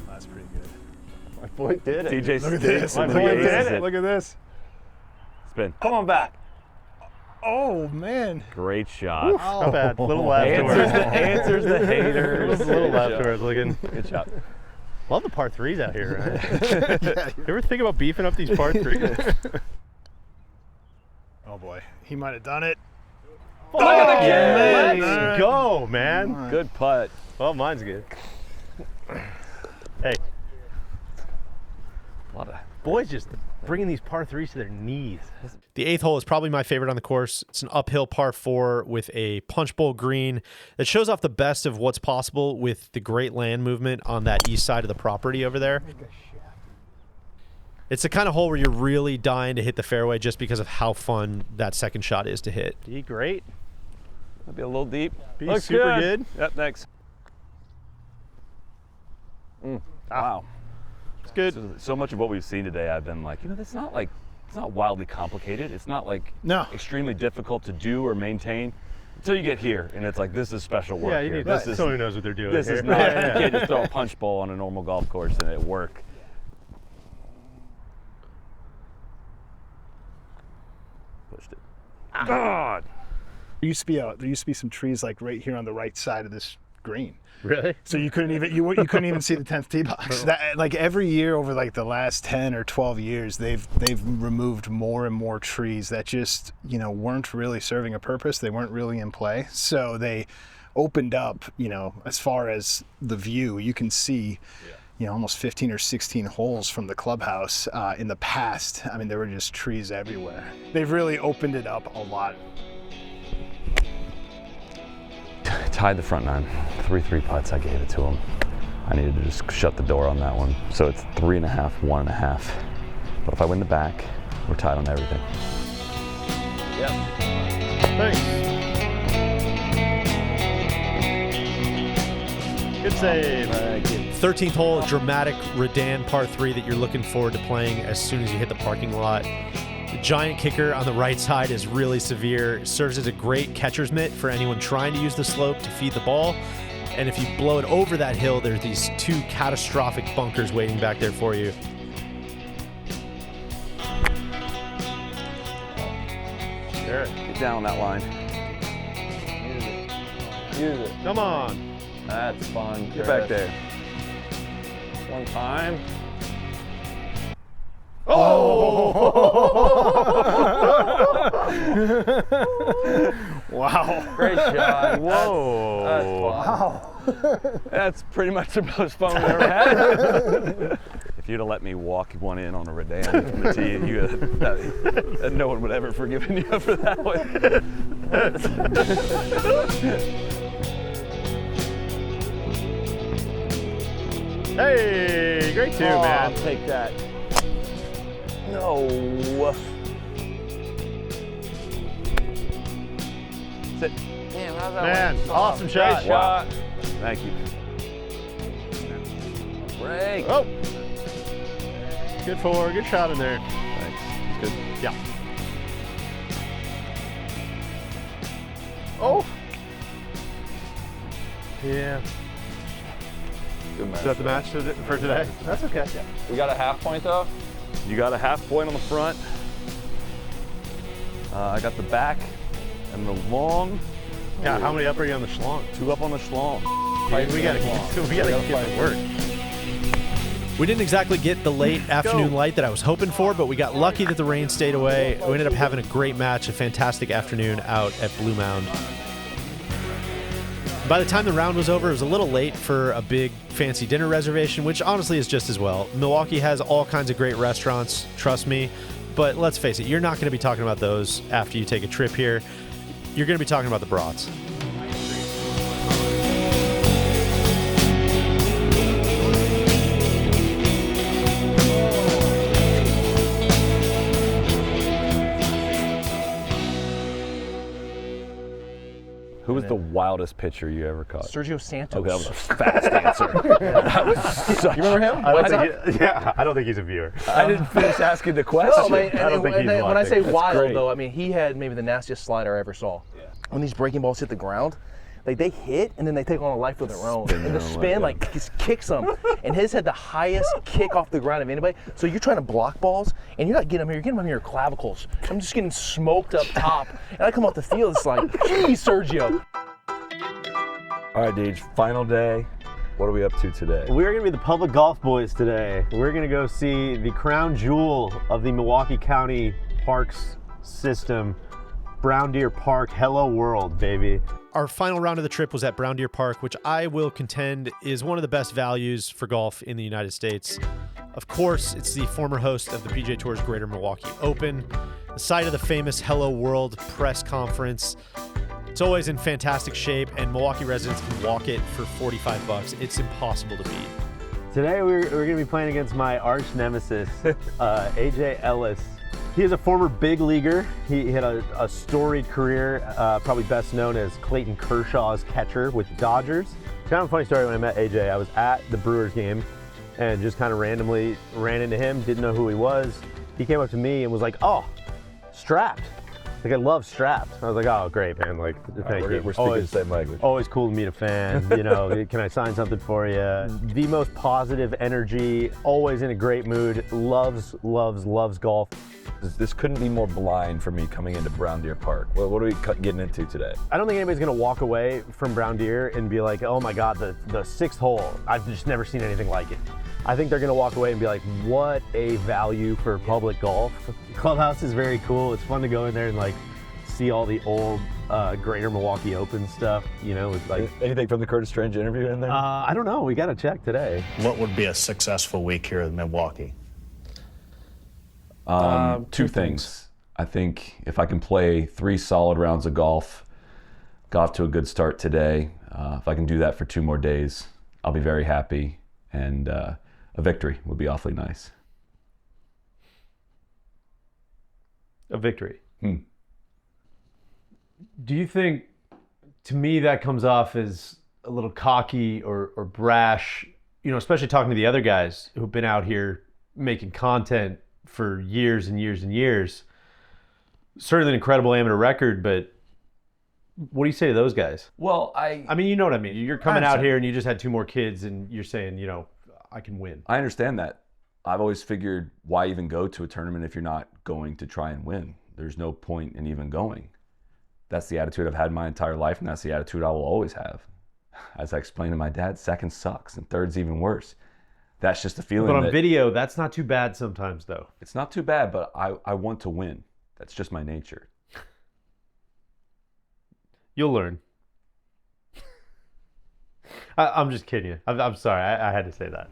That's pretty good. My boy did it. DJ Look at this. My Look boy at did this. it. Look at this. Spin. Come on back. Oh, man. Great shot. Not bad. Little left Answers the haters. Little leftward looking. Good shot. Love the par 3s out here, right? You ever think about beefing up these par 3s? Oh, boy. He might have done it. Look at the kid. Let's go, man. Good putt. Well, mine's good. Hey. A lot of boys just bringing these par threes to their knees. The 8th hole is probably my favorite on the course. It's an uphill par 4 with a punch bowl green that shows off the best of what's possible with the great land movement on that east side of the property over there. It's the kind of hole where you're really dying to hit the fairway just because of how fun that second shot is to hit. Be great. Might be a little deep. Be Looks super good. Yep, thanks. Wow. It's good. So much of what we've seen today, I've been like, it's not wildly complicated. It's not like extremely difficult to do or maintain until you get here, and it's like, this is special work. Yeah, you need someone who knows what they're doing. This is not, you can't just throw a punch bowl on a normal golf course and it work. Pushed it. God. There used to be some trees like right here on the right side of this green. Really? So you couldn't even see the 10th tee box. That, like every year over like the last 10 or 12 years, they've removed more and more trees that just weren't really serving a purpose. They weren't really in play. So they opened up, as far as the view, you can see. Almost 15 or 16 holes from the clubhouse. In the past, I mean, there were just trees everywhere. They've really opened it up a lot. Tied the front nine. 3-3 putts, I gave it to him. I needed to just shut the door on that one. So it's 3.5, 1.5. But if I win the back, we're tied on everything. Yep. Thanks. Good save. 13th hole, a dramatic Redan par 3 that you're looking forward to playing as soon as you hit the parking lot. The giant kicker on the right side is really severe. It serves as a great catcher's mitt for anyone trying to use the slope to feed the ball. And if you blow it over that hill, there's these 2 catastrophic bunkers waiting back there for you. Sure. Get down on that line. Use it. Come on. That's fun. Get back there. One time. Wow. Great shot. Whoa. That's fun. That's pretty much the most fun we've ever had. If you'd have let me walk one in on a Redan from the tee, no one would ever forgive you for that one. Hey, great too, man. I'll take that. No. Sit. Damn, how's that Man, awesome shot. Great shot. Thank you. Break. Oh. Good good shot in there. Thanks. Good. Yeah. Oh. Yeah. Good match. Is that the match for today? That's okay. Yeah. We got a half point though? You got a half point on the front. I got the back and the long. Yeah, how many up are you on the schlong? 2 up on the schlong. We gotta get to work. We didn't exactly get the late afternoon light that I was hoping for, but we got lucky that the rain stayed away. We ended up having a great match, a fantastic afternoon out at Blue Mound. By the time the round was over, it was a little late for a big fancy dinner reservation, which honestly is just as well. Milwaukee has all kinds of great restaurants, trust me, but let's face it, you're not going to be talking about those after you take a trip here. You're going to be talking about the brats. Who was the wildest pitcher you ever caught? Sergio Santos. Okay, that was a fast answer. That was such... You remember him? I don't think he's a viewer. I didn't finish asking the question. No, when I say wild, great. though, I mean, he had maybe the nastiest slider I ever saw. Yeah. When these breaking balls hit the ground, like they hit and then they take on a life of their own. And the spin just kicks them. And his had the highest kick off the ground of anybody. So you're trying to block balls and you're not getting them here. You're getting them in your clavicles. I'm just getting smoked up top. And I come off the field, it's like, geez, Sergio. All right, Deej, final day. What are we up to today? We're going to be the Public Golf Boys today. We're going to go see the crown jewel of the Milwaukee County Parks system, Brown Deer Park. Hello world, baby. Our final round of the trip was at Brown Deer Park, which I will contend is one of the best values for golf in the United States. Of course, it's the former host of the PGA Tour's Greater Milwaukee Open, the site of the famous Hello World press conference. It's always in fantastic shape, and Milwaukee residents can walk it for $45. It's impossible to beat. Today we're going to be playing against my arch nemesis, AJ Ellis. He is a former big leaguer. He had a storied career, probably best known as Clayton Kershaw's catcher with the Dodgers. Kind of a funny story. When I met AJ, I was at the Brewers game and just kind of randomly ran into him, didn't know who he was. He came up to me and was like, "Oh, Strapped. Like, I love Strapped." I was like, "Oh, great, man. Like, thank you." We're speaking the same language. Always cool to meet a fan. You know, can I sign something for you? The most positive energy, always in a great mood, loves golf. This couldn't be more blind for me coming into Brown Deer Park. What are we getting into today? I don't think anybody's gonna walk away from Brown Deer and be like, "Oh my God, the sixth hole, I've just never seen anything like it." I think they're gonna walk away and be like, "What a value for public golf." The clubhouse is very cool. It's fun to go in there and like see all the old Greater Milwaukee Open stuff, you know, with like. Anything from the Curtis Strange interview in there? I don't know, we gotta check today. What would be a successful week here in Milwaukee? Two things. I think if I can play 3 solid rounds of golf, got off to a good start today. If I can do that for 2 more days, I'll be very happy, and a victory would be awfully nice. A victory. Do you think, to me, that comes off as a little cocky or brash, you know, especially talking to the other guys who've been out here making content for years and years and years. Certainly an incredible amateur record, but what do you say to those guys? Well, I mean, you know what I mean. You're coming out here and you just had 2 more kids and you're saying, you know, I can win. I understand that. I've always figured, why even go to a tournament if you're not going to try and win? There's no point in even going. That's the attitude I've had my entire life, and that's the attitude I will always have. As I explained to my dad, second sucks and third's even worse. That's just a feeling. But on video, that's not too bad sometimes, though. It's not too bad, but I want to win. That's just my nature. You'll learn. I'm just kidding you. I'm sorry. I had to say that.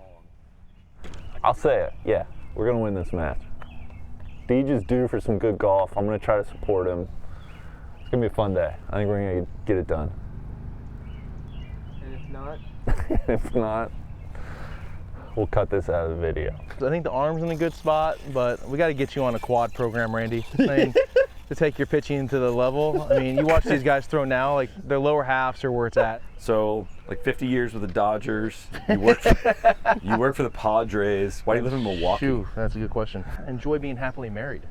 I'll say it. Yeah, we're going to win this match. Deej is due for some good golf. I'm going to try to support him. It's going to be a fun day. I think we're going to get it done. And if not? If not, we'll cut this out of the video. I think the arm's in a good spot, but we got to get you on a quad program, Randy. I mean, to take your pitching to the level. I mean, you watch these guys throw now, like their lower halves are where it's at. So, like 50 years with the Dodgers, you work for the Padres. Why do you live in Milwaukee? Shoot, that's a good question. I enjoy being happily married.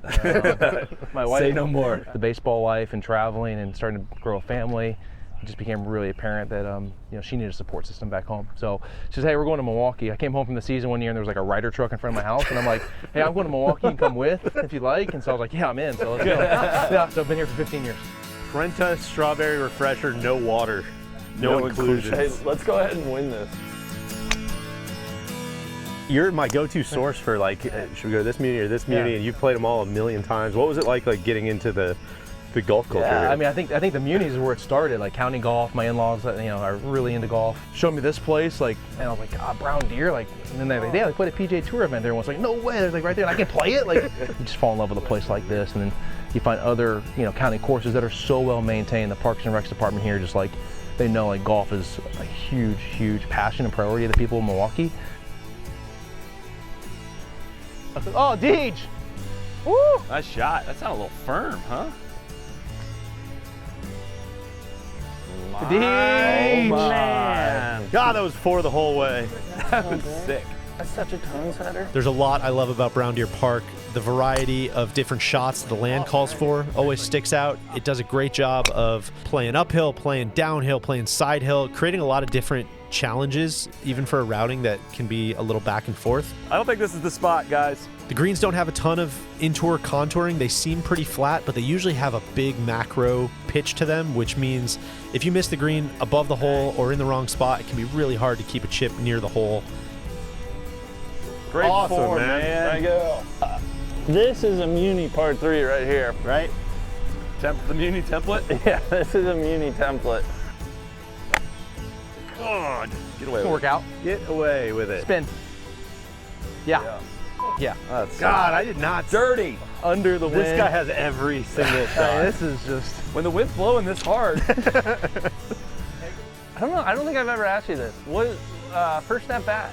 My wife, Say no more. The baseball life and traveling and starting to grow a family. It just became really apparent that you know, she needed a support system back home. So she says, "Hey, we're going to Milwaukee." I came home from the season one year and there was like a Ryder truck in front of my house, and I'm like, "Hey, I'm going to Milwaukee and come with if you like." And so I was like, "Yeah, I'm in." So let's go. Yeah, so I've been here for 15 years. Brenta strawberry refresher, no water, no inclusions. Hey, let's go ahead and win this. You're my go-to source for like, should we go to this community or this community? Yeah. And you've played them all a million times. What was it like getting into the golf culture? Yeah, here? I mean, I think the Munis is where it started. Like county golf, my in-laws, you know, are really into golf. Showed me this place, like, and I was like, Brown Deer, like, and then they're like, yeah, they played a PGA Tour event there. And I was like, no way, they're like right there, and I can play it. Like, you just fall in love with a place like this, and then you find other, you know, county courses that are so well maintained. The Parks and Recs department here, just like, they know like golf is a huge, huge passion and priority of the people of Milwaukee. Oh, Deej! Woo! Nice shot. That sounded a little firm, huh? Deej! Oh man! God, that was 4 the whole way. That was sick. That's such a tone setter. There's a lot I love about Brown Deer Park. The variety of different shots the land calls for always sticks out. It does a great job of playing uphill, playing downhill, playing side hill, creating a lot of different challenges, even for a routing that can be a little back and forth. I don't think this is the spot, guys. The greens don't have a ton of in-tour contouring. They seem pretty flat, but they usually have a big macro pitch to them, which means if you miss the green above the hole or in the wrong spot, it can be really hard to keep a chip near the hole. Great Awesome, form, man. Thank you. This is a Muni par 3 right here, right? The Muni template? Yeah, this is a Muni template. God, get away with Work it. out. Get away with it. Spin. Yeah. Yeah. God, I did not. Dirty. Under the wind. This guy has every single shot. Hey, this is just. When the wind's blowing this hard. I don't know. I don't think I've ever asked you this. What first at bat?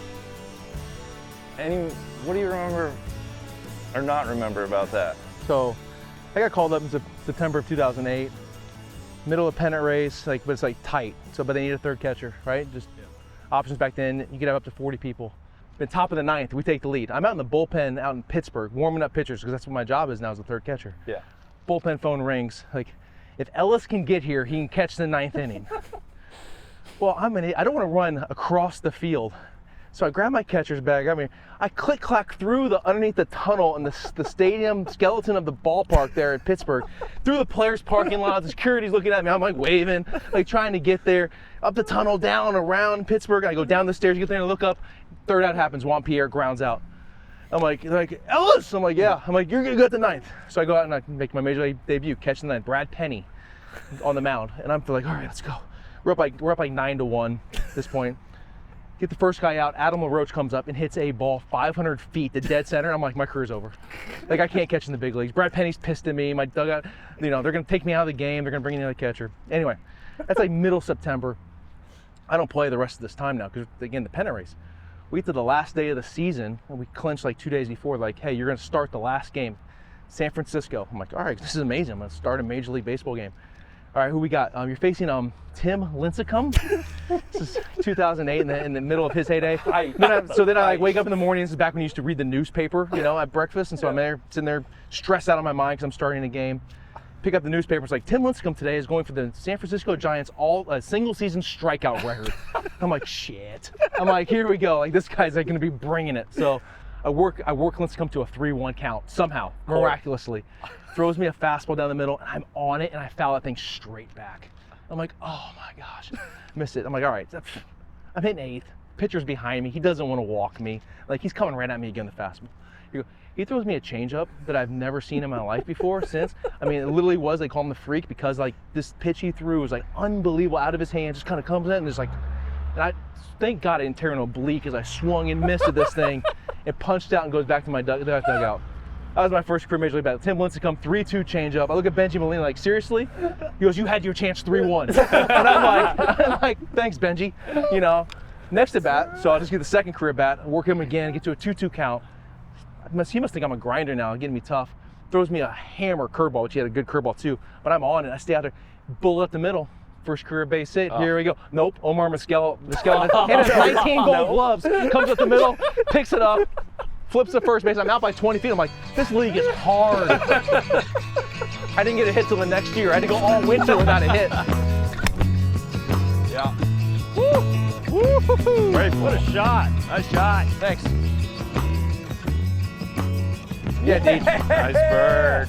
What do you remember or not remember about that? So, I got called up in September of 2008. Middle of pennant race, but it's tight. So, but they need a third catcher, right? Just options back then. You could have up to 40 people. Then top of the ninth, we take the lead. I'm out in the bullpen out in Pittsburgh, warming up pitchers because that's what my job is now as a third catcher. Yeah. Bullpen phone rings. If Ellis can get here, he can catch the ninth inning. Well, I don't want to run across the field. So I grab my catcher's bag. I click-clack through underneath the tunnel in the stadium skeleton of the ballpark there in Pittsburgh, through the players' parking lot. The security's looking at me. I'm waving, trying to get there, up the tunnel, down, around Pittsburgh. I go down the stairs, get there and look up. Third out happens. Juan Pierre grounds out. I'm like Ellis. I'm yeah. I'm you're gonna go at the ninth. So I go out and I make my major league debut, catch the ninth. Brad Penny on the mound, and I'm all right, let's go. We're up 9-1 at this point. Get the first guy out. Adam LaRoche comes up and hits a ball 500 feet to dead center. I'm my career's over. I can't catch in the big leagues. Brad Penny's pissed at me. My dugout, they're going to take me out of the game. They're going to bring in another catcher. Anyway, that's middle September. I don't play the rest of this time now because, again, the pennant race. We get to the last day of the season and we clinch 2 days before, hey, you're going to start the last game. San Francisco. I'm all right, this is amazing. I'm going to start a Major League Baseball game. All right, who we got? You're facing Tim Lincecum. This is 2008 in the middle of his heyday. Then I wake up in the morning. This is back when you used to read the newspaper, at breakfast. And so I'm there, sitting there, stressed out on my mind because I'm starting a game. Pick up the newspaper. It's Tim Lincecum today is going for the San Francisco Giants single season strikeout record. I'm shit. I'm here we go. This guy's going to be bringing it. So I work Lincecum to a 3-1 count somehow, miraculously. Throws me a fastball down the middle, and I'm on it, and I foul that thing straight back. I'm oh my gosh, missed it. I'm all right, I'm hitting eighth. Pitcher's behind me. He doesn't want to walk me. He's coming right at me again, the fastball. He throws me a changeup that I've never seen in my life before since. It literally was, they call him the freak because this pitch he threw was unbelievable out of his hands, just kind of comes in and just and I thank God I didn't tear an oblique as I swung and missed at this thing and punched out and goes back to my dugout. That was my first career Major League battle. Tim Lincecum, 3-2 changeup. I look at Benji Molina seriously? He goes, you had your chance 3-1. And I'm thanks, Benji. Next at bat, so I'll just get the second career bat, work him again, get to a 2-2 count. He must think I'm a grinder now, getting me tough. Throws me a hammer curveball, which he had a good curveball too. But I'm on it. I stay out there, bullet up the middle. First career base hit. Here we go. Nope. Omar Mosqueda and his 19 gold gloves. Comes up the middle, picks it up. Flips to first base. I'm out by 20 feet. I'm this league is hard. I didn't get a hit till the next year. I had to go all winter without a hit. Yeah. Woo! Great. What a shot. Nice shot. Thanks. Yeah, Deej. Nice bird.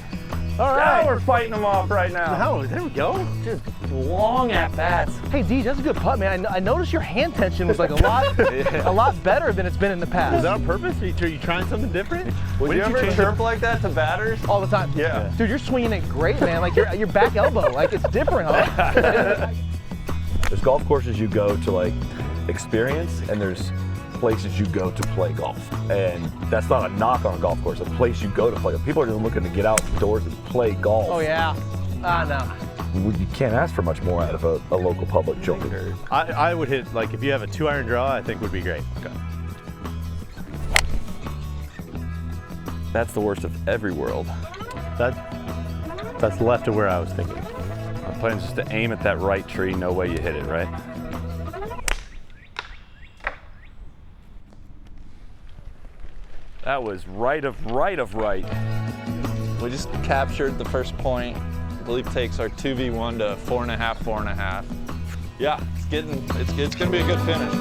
All right. Now we're fighting them off right now. There we go. Just long at bats. Hey, Deej, that's a good putt, man. I noticed your hand tension was a lot better than it's been in the past. Is that on purpose? Are you trying something different? Would you ever chirp like that to batters? All the time. Yeah. Dude, you're swinging it great, man. Your back elbow, it's different, huh? There's golf courses you go to experience, and there's places you go to play golf. And that's not a knock on a golf course, a place you go to play. People are just looking to get outdoors and play golf. Oh yeah. No. You can't ask for much more out of a local public joker. I would hit, if you have a 2-iron draw, I think would be great. Okay. That's the worst of every world. That's left of where I was thinking. My plan is just to aim at that right tree, no way you hit it, right? That was right of right. We just captured the first point. I believe takes our 2v1 to 4.5. Yeah, it's gonna be a good finish.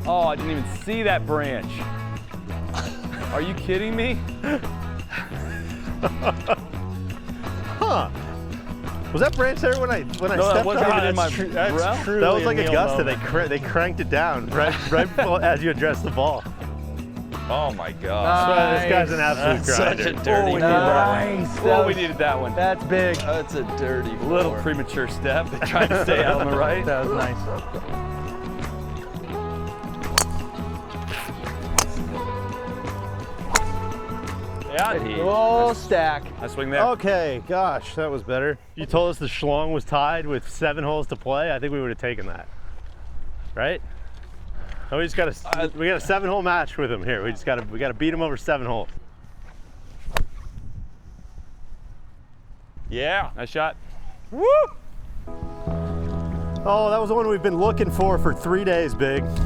Oh, I didn't even see that branch. Are you kidding me? Huh. Was that branch there when I No, stepped that wasn't on even in my That's breath. true. That was like a Neil gust, and moment. they cranked it down right before, as you addressed the ball. Oh my God. This guy's an absolute grinder. Such a dirty Nice. Oh, we needed that one. That's big. That's a dirty little premature step. Trying to stay out on the right. That was nice. Yeah. Oh, stack. I swing there. Okay, gosh, that was better. You told us the schlong was tied with 7 holes to play. I think we would have taken that, right? Oh, we just got a 7-hole match with him here. We got to beat him over 7 holes. Yeah. Nice shot. Woo! Oh, that was the one we've been looking for 3 days, Big. Good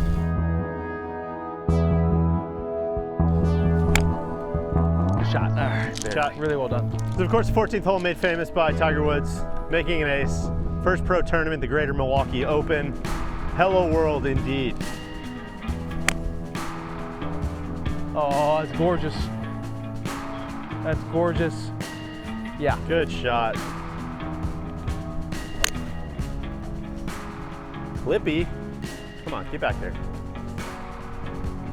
shot. All right. Shot. Really well done. So of course, the 14th hole made famous by Tiger Woods making an ace. First pro tournament, the Greater Milwaukee Open. Hello world indeed. Oh, that's gorgeous. That's gorgeous. Yeah. Good shot. Lippy. Come on, get back there.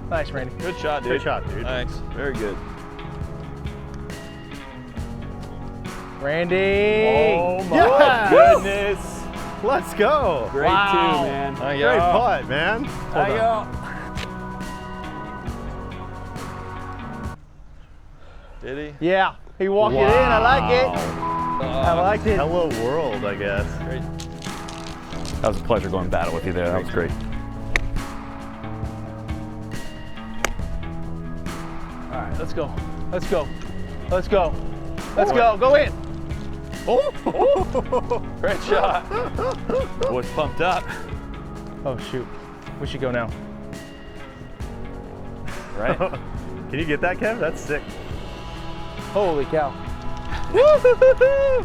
Nice, Randy. Good shot, dude. Good shot, dude. Thanks. Very good. Randy. Oh my Yes! goodness. Let's go. Great Wow. too, man. Great putt, man. There you go. Did he? Yeah. He walked it in. I like it. I liked it. Hello world, I guess. Great. That was a pleasure going battle with you there. That was great. All right, let's go. Let's go. Let's go. Let's go. Go in. Oh, great shot. Boy's pumped up. Oh, shoot. We should go now. Right? Can you get that, Kev? That's sick. Holy cow. I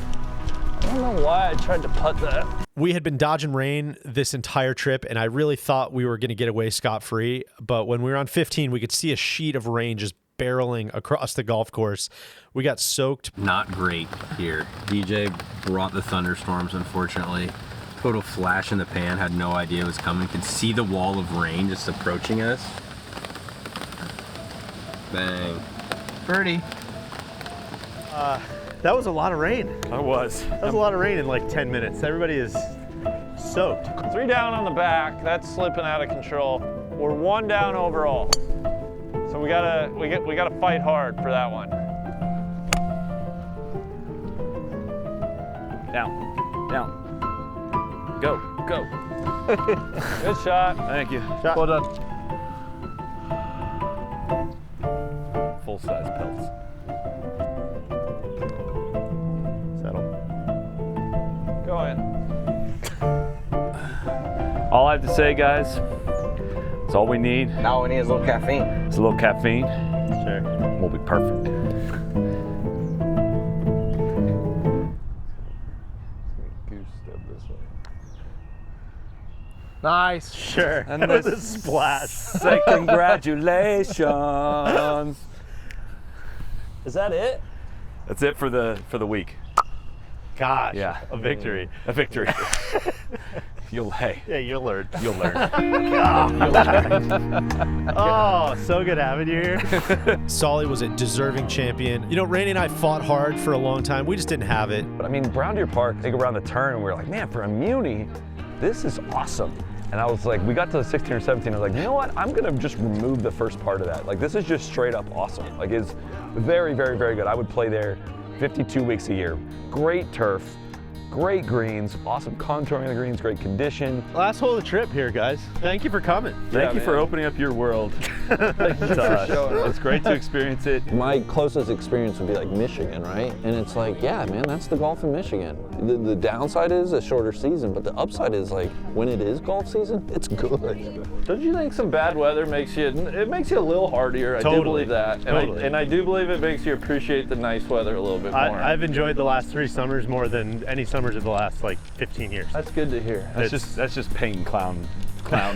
don't know why I tried to putt that. We had been dodging rain this entire trip, and I really thought we were going to get away scot-free. But when we were on 15, we could see a sheet of rain just barreling across the golf course. We got soaked. Not great here. DJ brought the thunderstorms, unfortunately. Total flash in the pan, had no idea it was coming. Could see the wall of rain just approaching us. Bang. Birdie. That was a lot of rain. I was. That was a lot of rain in like 10 minutes. Everybody is soaked. 3 down on the back. That's slipping out of control. We're 1 down overall. So we gotta fight hard for that one. Down. Down. Go. Go. Good shot. Thank you. Shot. Well done. Full-size pelts. Go in. All I have to say, guys, it's all we need. Now we need is a little caffeine. It's a little caffeine. Sure. We'll be perfect. Nice. Sure. And that was a this- splash. Say congratulations. Is that it? That's it for the week. Gosh. Yeah. A victory. A victory. You'll Yeah, you'll learn. You'll learn. Oh, so good having you here. Soly was a deserving champion. You know, Randy and I fought hard for a long time. We just didn't have it. But I mean, Brown Deer Park, they go around the turn and we were like, man, for a muni, this is awesome. And I was like, we got to the 16 or 17, I was like, you know what? I'm gonna just remove the first part of that. Like, this is just straight up awesome. Like, it's very, very, very good. I would play there 52 weeks a year. Great turf, great greens, awesome contouring of the greens, great condition. Last hole of the trip here, guys. Thank you for coming. Thank you for opening up your world to us. It's great to experience it. My closest experience would be like Michigan, right? And it's like, yeah, man, that's the golf in Michigan. The downside is a shorter season, but the upside is like, when it is golf season, it's good. Don't you think some bad weather makes you, it makes you a little hardier? I do believe that. And I do believe it makes you appreciate the nice weather a little bit more. I've enjoyed the last 3 summers more than any summers of the last like 15 years. That's good to hear. That's just painting clown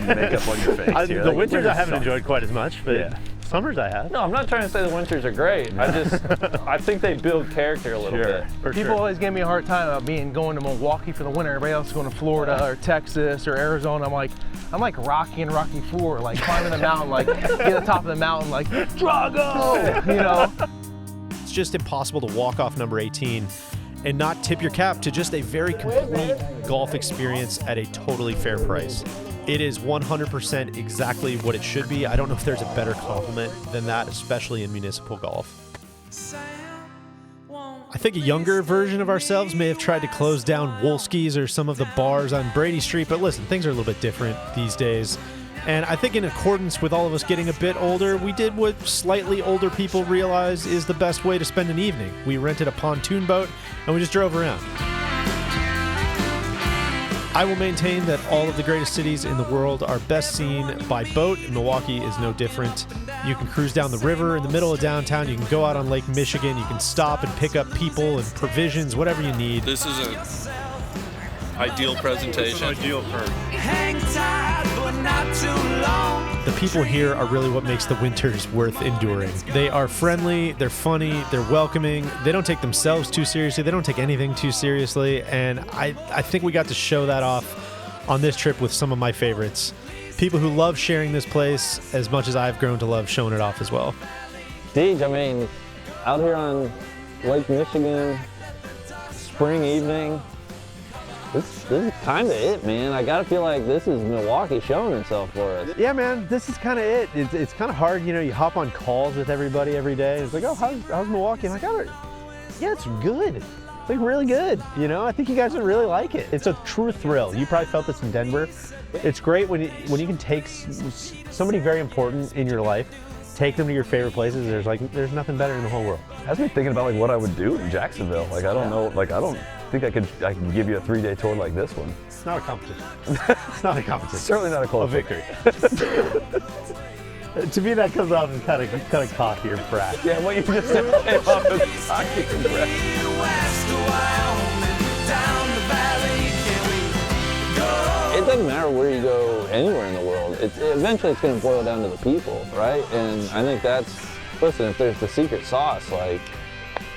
makeup on your face. The winters I haven't enjoyed quite as much, but summers I have. No, I'm not trying to say the winters are great. I think they build character a little bit. People always give me a hard time about going to Milwaukee for the winter. Everybody else is going to Florida or Texas or Arizona. I'm like Rocky and Rocky IV, like climbing the mountain, like get to the top of the mountain, like Drago, you know. It's just impossible to walk off number 18 and not tip your cap to just a very complete golf experience at a totally fair price. It is 100% exactly what it should be. I don't know if there's a better compliment than that, especially in municipal golf. I think a younger version of ourselves may have tried to close down Wolski's or some of the bars on Brady Street, but listen, things are a little bit different these days. And I think in accordance with all of us getting a bit older, we did what slightly older people realize is the best way to spend an evening. We rented a pontoon boat and we just drove around. I will maintain that all of the greatest cities in the world are best seen by boat, and Milwaukee is no different. You can cruise down the river in the middle of downtown. You can go out on Lake Michigan. You can stop and pick up people and provisions, whatever you need. This is an ideal presentation. Ideal for hang tight, but not too long. The people here are really what makes the winters worth enduring. They are friendly, they're funny, they're welcoming, they don't take themselves too seriously, they don't take anything too seriously, and I think we got to show that off on this trip with some of my favorites. People who love sharing this place as much as I've grown to love showing it off as well. Deej, I mean, out here on Lake Michigan, spring evening, this is kind of it, man. I gotta feel like this is Milwaukee showing itself for us. Yeah, man, this is kind of it. It's kind of hard, you know, you hop on calls with everybody every day. It's like, oh, how's Milwaukee? I'm like, yeah, it's good. It's like really good, you know? I think you guys would really like it. It's a true thrill. You probably felt this in Denver. It's great when you can take somebody very important in your life, take them to your favorite places. There's nothing better in the whole world. Has me thinking about like what I would do in Jacksonville. Like I don't know, like I don't think I can give you a 3-day tour like this one. It's not a competition. It's not a competition. Certainly not a close victory. To me, that comes off as kind of cocky or brash. Yeah, what you just said came off as cocky and brash. It doesn't matter where you go anywhere in the world. Eventually it's going to boil down to the people, right? And I think listen, if there's the secret sauce, like,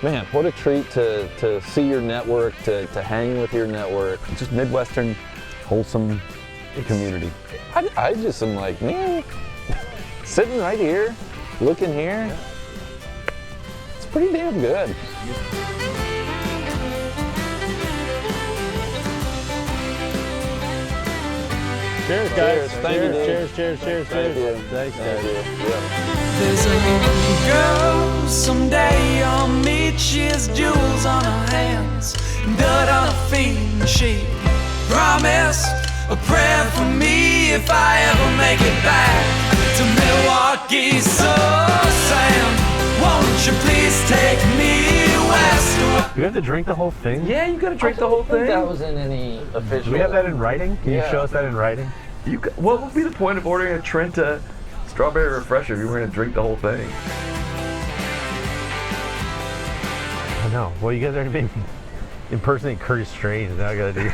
man, what a treat to see your network, to hang with your network. Just Midwestern, wholesome community. I just am like, man, sitting right here, looking here, it's pretty damn good. Cheers, guys. Thank you, dude. Cheers. Thank you. Thanks, guys. There's a girl someday I'll meet. She has jewels on her hands, dirt on her feet, and she promised a prayer for me if I ever make it back to Milwaukee. So Sam, won't you please take me west? You have to drink the whole thing? Yeah, you gotta drink the whole thing. That was in any official. Do we have that in writing? Can you show us that in writing? What would be the point of ordering a Trenta strawberry refresher if you were going to drink the whole thing? I know. Well, you guys are going to impersonate Curtis Strange, and now I got to do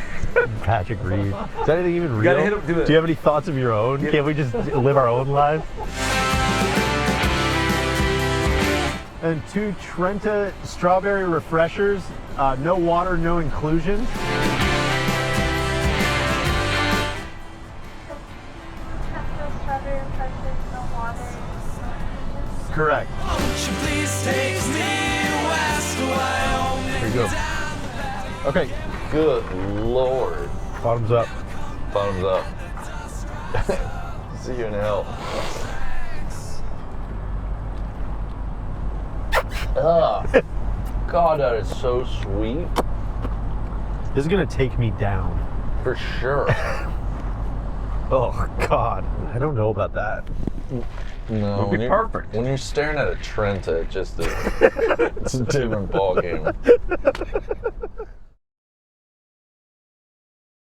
Patrick Reed. Is that anything even real? Gotta hit him, do you have any thoughts of your own? Can't we just live our own lives? And 2 Trenta strawberry refreshers, no water, no inclusion. Correct. There you go. Okay. Good Lord. Bottoms up. Bottoms up. See you in hell. God, that is so sweet. This is gonna take me down. For sure. Oh God, I don't know about that. No, It'd be perfect. When you're staring at a Trenta, it's a different ball game.